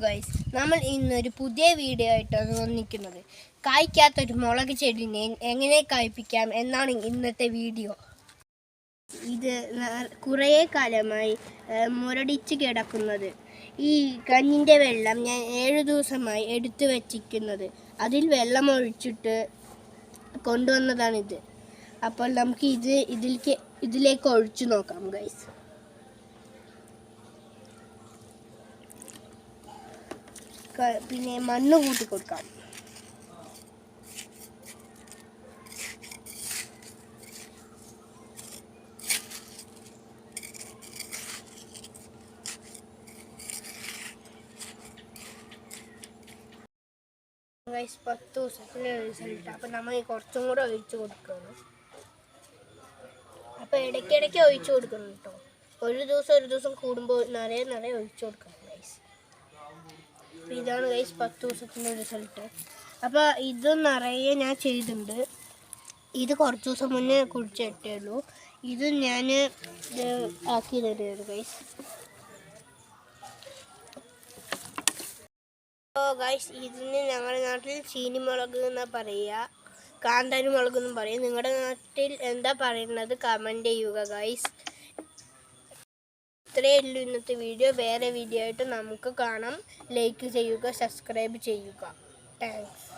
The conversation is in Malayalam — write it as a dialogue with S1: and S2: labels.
S1: ഗൈസ്, നമ്മൾ ഇന്നൊരു പുതിയ വീഡിയോ ആയിട്ടാണ് വന്നിരിക്കുന്നത്. കായ്ക്കാത്തൊരു മുളക് ചെടിനെ എങ്ങനെ കായ്പ്പിക്കാം എന്നാണ് ഇന്നത്തെ വീഡിയോ. ഇത് കുറേ കാലമായി മുരടിച്ച് കിടക്കുന്നത്. ഈ കഞ്ഞിൻ്റെ വെള്ളം ഞാൻ 7 ദിവസമായി എടുത്തു വച്ചിരിക്കുന്നത്. അതിൽ വെള്ളം ഒഴിച്ചിട്ട് കൊണ്ടുവന്നതാണിത്. അപ്പോൾ നമുക്ക് ഇതിലേക്ക് ഒഴിച്ചു നോക്കാം ഗൈസ്. പിന്നെ മണ്ണ് കൂട്ടി കൊടുക്കാം. ഗൈസ്, 10 ദിവസത്തിലെ റിസൾട്ട്. അപ്പം നമ്മൾ കുറച്ചും കൂടെ ഒഴിച്ചു കൊടുക്കണം. അപ്പം ഇടയ്ക്കിടയ്ക്ക് ഒഴിച്ചു കൊടുക്കണം കേട്ടോ. ഒരു ദിവസം കൂടുമ്പോൾ നിറയെ ഒഴിച്ചു കൊടുക്കണം ഗൈസ്. ഇതാണ് ഗൈസ് 10 ദിവസത്തിൻ്റെ റിസൾട്ട്. അപ്പോൾ ഇത് നിറയെ ഞാൻ ചെയ്തിട്ടുണ്ട്. ഇത് കുറച്ച് ദിവസം മുന്നേ കുഴിച്ചിട്ടേ ഉള്ളൂ. ഇത് ഞാൻ ആക്കി തരുന്നത് ഗൈസ്. അപ്പോൾ ഗൈസ്, ഇതിന് ഞങ്ങളുടെ നാട്ടിൽ ചീനിമുളക് എന്നാണ് പറയുക, കാന്താരി മുളക് എന്നും പറയും. നിങ്ങളുടെ നാട്ടിൽ എന്താ പറയുന്നത് കമൻറ്റ് ചെയ്യുക ഗൈസ്. ഇത്രയേ ഉള്ളൂ ഇന്നത്തെ വീഡിയോ. വേറെ വീഡിയോ ആയിട്ട് നമുക്ക് കാണാം. ലൈക്ക് ചെയ്യുക, സബ്സ്ക്രൈബ് ചെയ്യുക. താങ്ക്സ്.